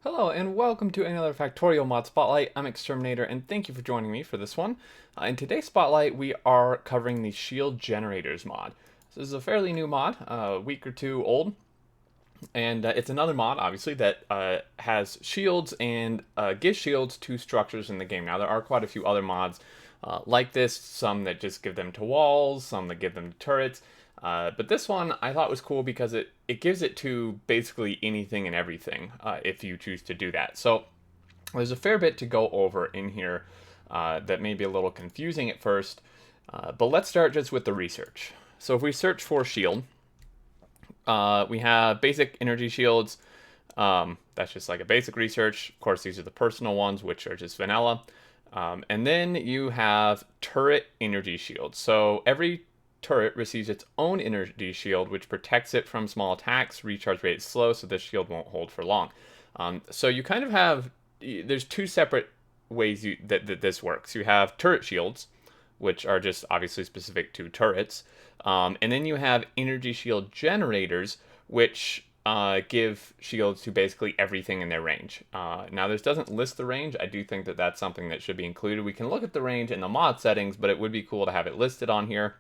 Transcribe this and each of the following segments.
Hello and welcome to another Factorio mod spotlight. I'm Exterminator and thank you for joining me for this one. In today's spotlight we are covering the shield generators mod. This is a fairly new mod, a week or two old, and it's another mod obviously that has shields and gives shields to structures in the game. Now there are quite a few other mods like this, some that just give them to walls, some that give them to turrets. But this one I thought was cool because it gives it to basically anything and everything if you choose to do that. So there's a fair bit to go over in here that may be a little confusing at first, but let's start just with the research. So if we search for shield, we have basic energy shields. That's just like a basic research. Of course, these are the personal ones, which are just vanilla. And then you have turret energy shields. So every turret receives its own energy shield, which protects it from small attacks. Recharge rate is slow, so this shield won't hold for long. So you kind of have, there's two separate ways that this works. You have turret shields, which are just obviously specific to turrets. And then you have energy shield generators, which give shields to basically everything in their range. Now, this doesn't list the range. I do think that that's something that should be included. We can look at the range in the mod settings, but it would be cool to have it listed on here.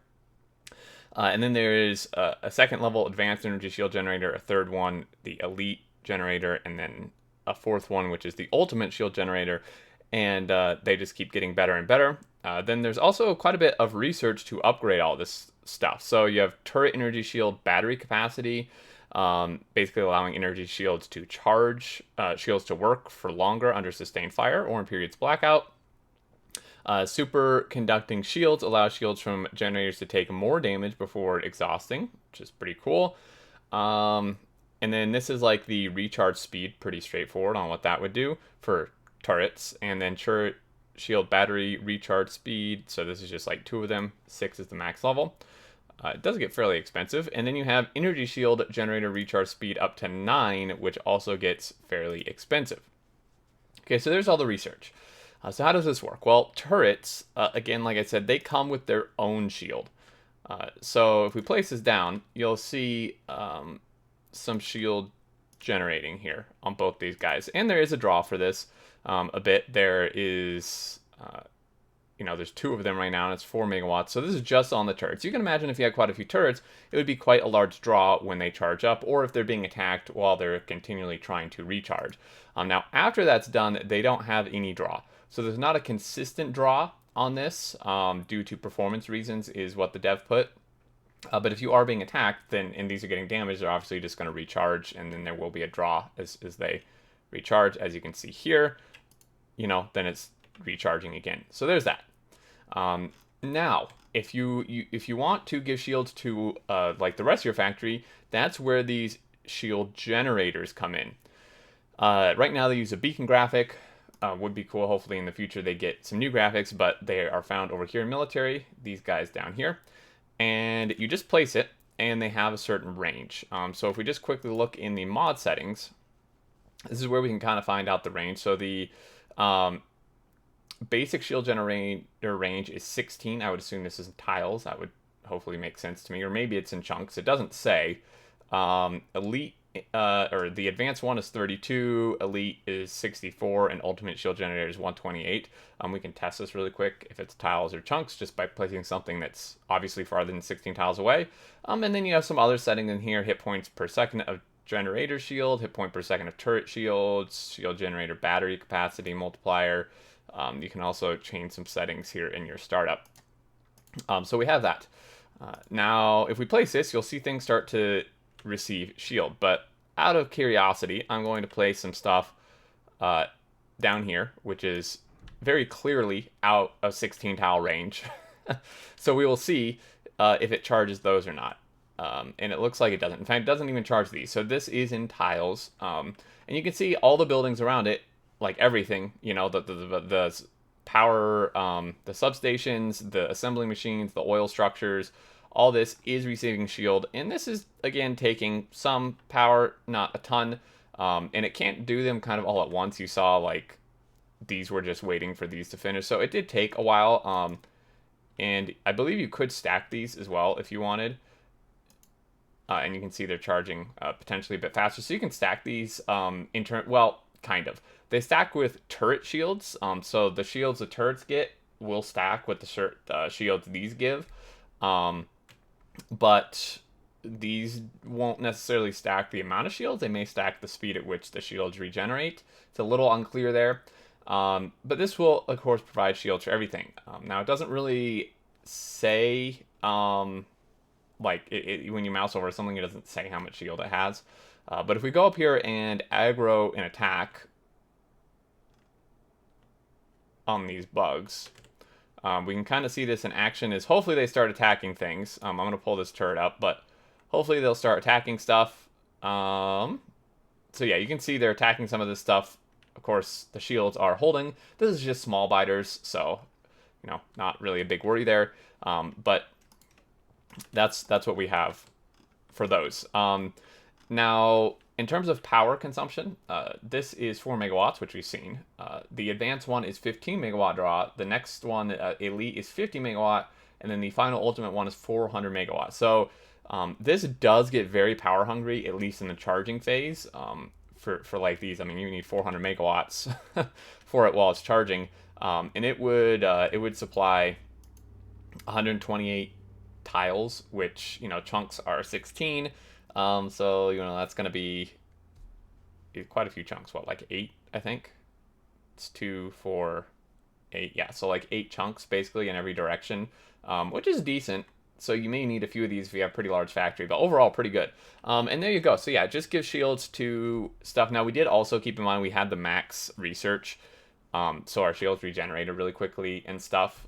And then there is a second level advanced energy shield generator, a third one, the elite generator, and then a fourth one, which is the ultimate shield generator. And they just keep getting better and better. Then there's also quite a bit of research to upgrade all this stuff. So you have turret energy shield battery capacity, basically allowing energy shields to charge, shields to work for longer under sustained fire or in periods blackout. Superconducting shields allow shields from generators to take more damage before exhausting, which is pretty cool. And then this is like the recharge speed, pretty straightforward on what that would do for turrets. And then turret shield battery recharge speed, so this is just like two of them. 6 is the max level. It does get fairly expensive. And then you have energy shield generator recharge speed up to 9, which also gets fairly expensive. Okay, so there's all the research. So how does this work? Well, turrets, again, like I said, they come with their own shield. So if we place this down, you'll see some shield generating here on both these guys. And there is a draw for this a bit. There is, there's 2 of them right now, and it's 4 megawatts. So this is just on the turrets. You can imagine if you had quite a few turrets, it would be quite a large draw when they charge up, or if they're being attacked while they're continually trying to recharge. Now, after that's done, they don't have any draw. So there's not a consistent draw on this due to performance reasons is what the dev put. But if you are being attacked, then and these are getting damaged, they're obviously just going to recharge, and then there will be a draw as they recharge. As you can see here, then it's recharging again. So there's that. Now, if you want to give shields to like the rest of your factory, that's where these shield generators come in. Right now they use a beacon graphic. Would be cool. Hopefully in the future they get some new graphics, but they are found over here in military, these guys down here. And you just place it, and they have a certain range. So if we just quickly look in the mod settings, this is where we can kind of find out the range. So the basic shield generator range is 16. I would assume this is in tiles. That would hopefully make sense to me. Or maybe it's in chunks. It doesn't say. Elite or the advanced one is 32, elite is 64, and ultimate shield generator is 128. We can test this really quick if it's tiles or chunks just by placing something that's obviously farther than 16 tiles away. And then you have some other settings in here: hit points per second of generator shield, hit point per second of turret shields, shield generator battery capacity multiplier. You can also change some settings here in your startup. So we have that. Now, if we place this, you'll see things start to receive shield, but out of curiosity I'm going to place some stuff down here, which is very clearly out of 16 tile range. So we will see if it charges those or not, and it looks like it doesn't. In fact, it doesn't even charge these. So this is in tiles, and you can see all the buildings around it, like everything, the power, the substations, the assembly machines, the oil structures, all this is receiving shield, and this is, again, taking some power, not a ton, and it can't do them kind of all at once. You saw, like, these were just waiting for these to finish, so it did take a while, and I believe you could stack these as well if you wanted, and you can see they're charging potentially a bit faster, so you can stack these, well, kind of. They stack with turret shields, so the shields the turrets get will stack with the shields these give, but these won't necessarily stack the amount of shields. They may stack the speed at which the shields regenerate. It's a little unclear there. But this will, of course, provide shields for everything. Now, it doesn't really say, like, when you mouse over something, it doesn't say how much shield it has. But if we go up here and aggro an attack on these bugs, we can kind of see this in action is hopefully they start attacking things. I'm going to pull this turret up, but hopefully they'll start attacking stuff. So yeah, you can see they're attacking some of this stuff. Of course, the shields are holding. This is just small biters, so, you know, not really a big worry there. But that's what we have for those. Now, in terms of power consumption, this is 4 megawatts, which we've seen. The advanced one is 15 megawatt draw. The next one, Elite, is 50 megawatt. And then the final ultimate one is 400 megawatts. So this does get very power hungry, at least in the charging phase. For like these, I mean, you need 400 megawatts for it while it's charging. And it would supply 128 tiles, which, you know, chunks are 16. So, you know, that's going to be quite a few chunks. What, like 8, I think? It's 2, 4, 8. Yeah, so like 8 chunks basically in every direction, which is decent. So you may need a few of these if you have a pretty large factory, but overall pretty good. And there you go. So yeah, just give shields to stuff. Now we did also keep in mind we had the max research. So our shields regenerated really quickly and stuff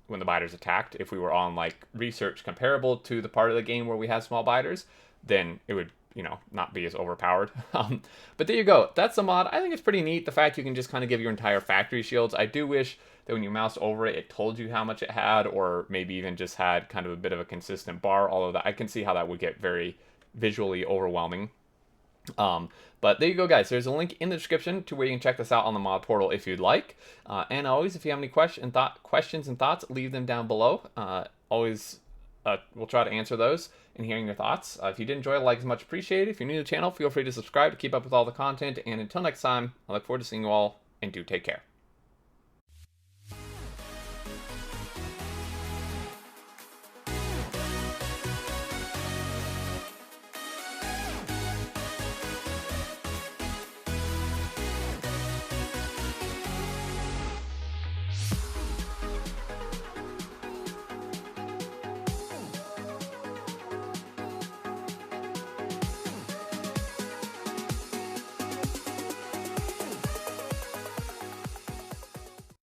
when the biters attacked. If we were on like research comparable to the part of the game where we had small biters, then it would, you know, not be as overpowered. But there you go. That's the mod. I think it's pretty neat, the fact you can just kind of give your entire factory shields. I do wish that when you moused over it, it told you how much it had, or maybe even just had kind of a bit of a consistent bar. Although that I can see how that would get very visually overwhelming. But there you go, guys. There's a link in the description to where you can check this out on the mod portal if you'd like. And always, if you have any questions and thoughts, leave them down below. We'll try to answer those and hearing your thoughts. If you did enjoy, a like is much appreciated. If you're new to the channel, feel free to subscribe to keep up with all the content. And until next time, I look forward to seeing you all, and do take care.